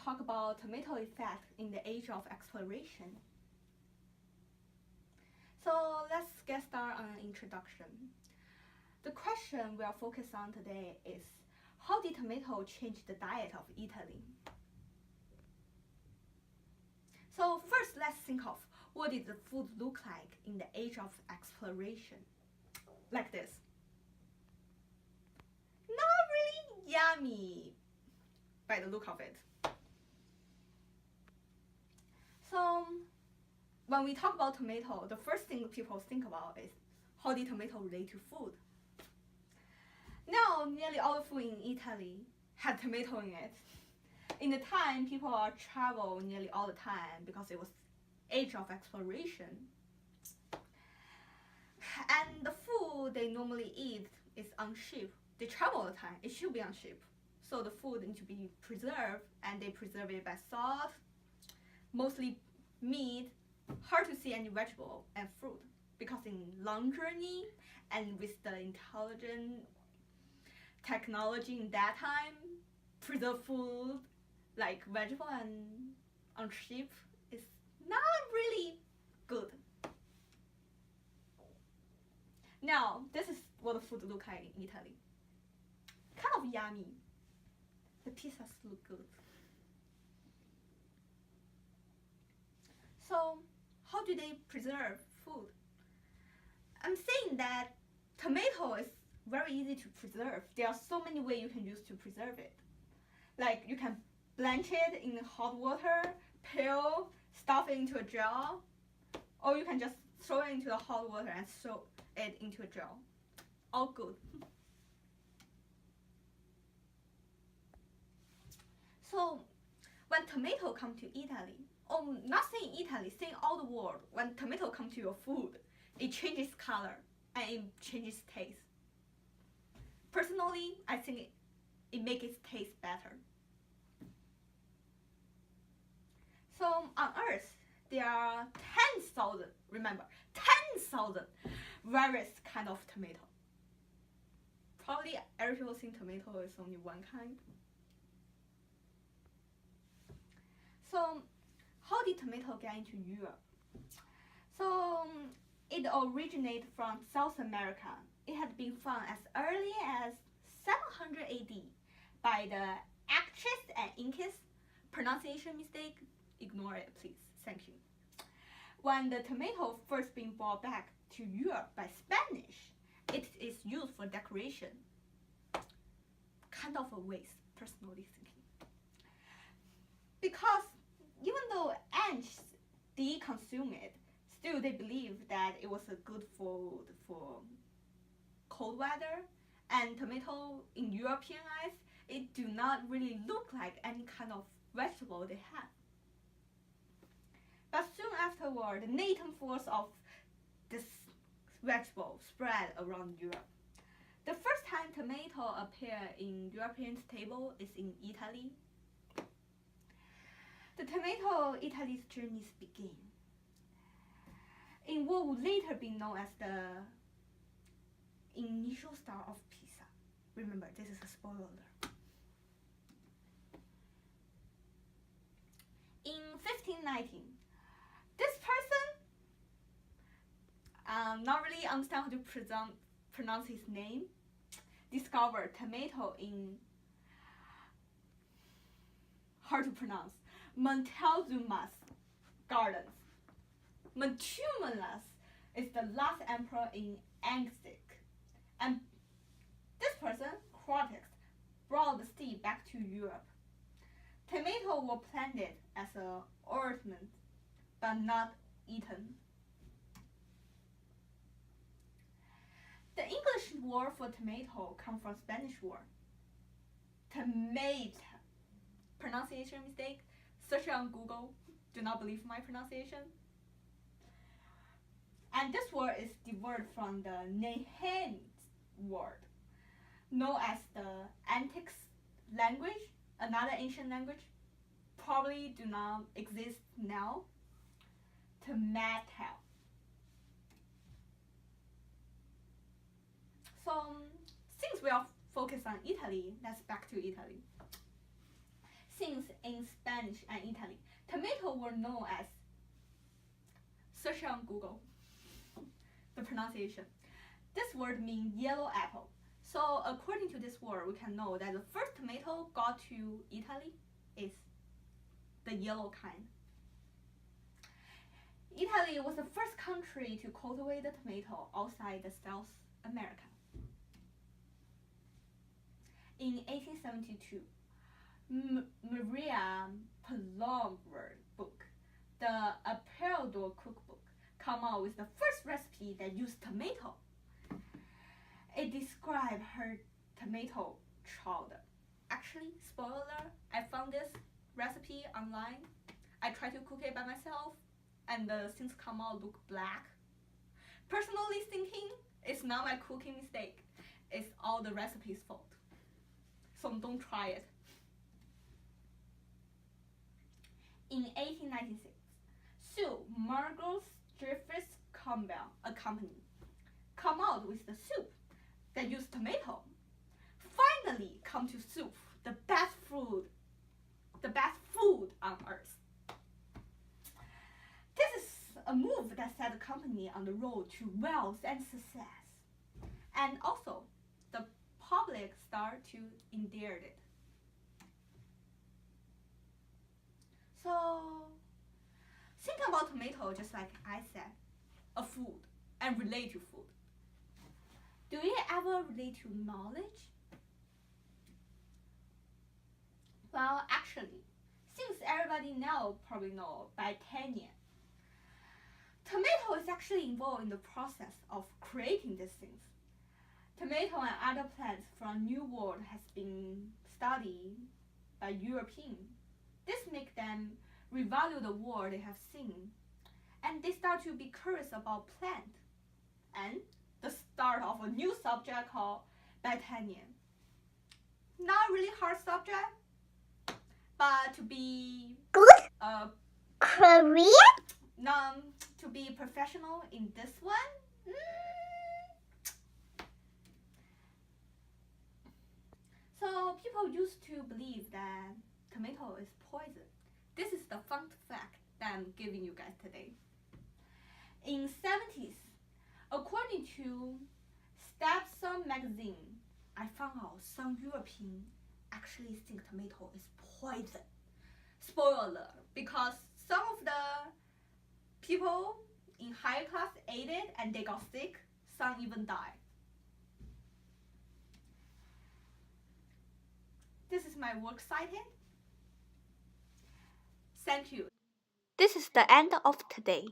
talk about tomato effect in the age of exploration. So let's get started on an introduction. The question we'll focus on today is, how did tomato change the diet of Italy? So first, let's think of what did the food look like in the age of exploration. Like this. Not really yummy by the look of it. So when we talk about tomato, the first thing people think about is how did tomato relate to food? Now, nearly all the food in Italy had tomato in it. In the time, people travel nearly all the time because it was age of exploration. And the food they normally eat is on ship. They travel all the time. It should be on ship. So the food needs to be preserved, and they preserve it by salt, mostly meat, hard to see any vegetable and fruit, because in long journey and with the intelligent technology in that time, preserved food like vegetable and on ship is not really good. Now, this is what the food look like in Italy. Kind of yummy. The pizzas look good. So, how do they preserve food? I'm saying that tomato is very easy to preserve. There are so many ways you can use to preserve it. Like you can blanch it in hot water, peel, stuff it into a jar, or you can just throw it into the hot water and throw it into a jar. All good. So when tomato come to Italy, or not saying Italy, saying all the world, when tomato come to your food, it changes color and it changes taste. Personally, I think it makes it taste better. So on Earth, there are 10,000, remember, 10,000 various kind of tomato. Probably every people think tomato is only one kind. So how did tomato get into Europe? So it originated from South America. It had been found as early as 700 AD by the Actris and Incas. Pronunciation mistake, ignore it please, thank you. When the tomato first being brought back to Europe by Spanish, it is used for decoration. Kind of a waste, personally thinking. Because even though ants did consume it, still they believe that it was a good food for cold weather, and tomato in European eyes, it do not really look like any kind of vegetable they have. But soon afterward, the native force of this vegetable spread around Europe. The first time tomato appeared in European table is in Italy. The tomato Italy's journeys begin in what would later be known as the initial star of Pisa. Remember, this is a spoiler. In 1519, this person, not really understand how to pronounce his name, discovered tomato in, hard to pronounce, Montezuma's gardens. Montezuma's is the last emperor in Anxic, and this person, Crotix, brought the seed back to Europe. Tomato were planted as an ornament, but not eaten. The English word for tomato comes from Spanish word. Tomato. Pronunciation mistake. Search it on Google. Do not believe my pronunciation. And this word is derived from the Nahant word, known as the Antics language, another ancient language, probably do not exist now. Tomato. So since we are focused on Italy, let's back to Italy. Since in Spanish and Italy, tomato were known as, search on Google, the pronunciation. This word means yellow apple. So according to this word, we can know that the first tomato got to Italy is the yellow kind. Italy was the first country to cultivate the tomato outside the South America. In 1872, Maria Plover book, the Aparador cookbook, come out with the first recipe that used tomato. It described her tomato chowder. Actually, spoiler, I found this recipe online. I tried to cook it by myself, and the things come out look black. Personally thinking, it's not my cooking mistake. It's all the recipe's fault. So don't try it. In 1896, Sue Margot Griffiths Campbell, a company, come out with the soup that used tomato. Finally come to soup, the best food on earth. This is a move that set the company on the road to wealth and success. And also, the public start to endear it. So, think about tomato just like I said, a food, and relate to food. Do you ever relate to knowledge? Well, actually, since everybody now probably know Britannia, tomato is actually involved in the process of creating these things. Tomato and other plants from New World has been studied by Europeans. This makes them revalue the world they have seen, and they start to be curious about plants, and the start of a new subject called Britannia. Not really hard subject, but to be Korea? to be professional in this one. So people used to believe that tomato is poison. This is the fun fact that I'm giving you guys today. In 70s, according to Stepson magazine, I found out some Europeans actually think tomato is poison. Spoiler, because some of the people in higher class ate it and they got sick, some even died. This is my work cited. Thank you. This is the end of today.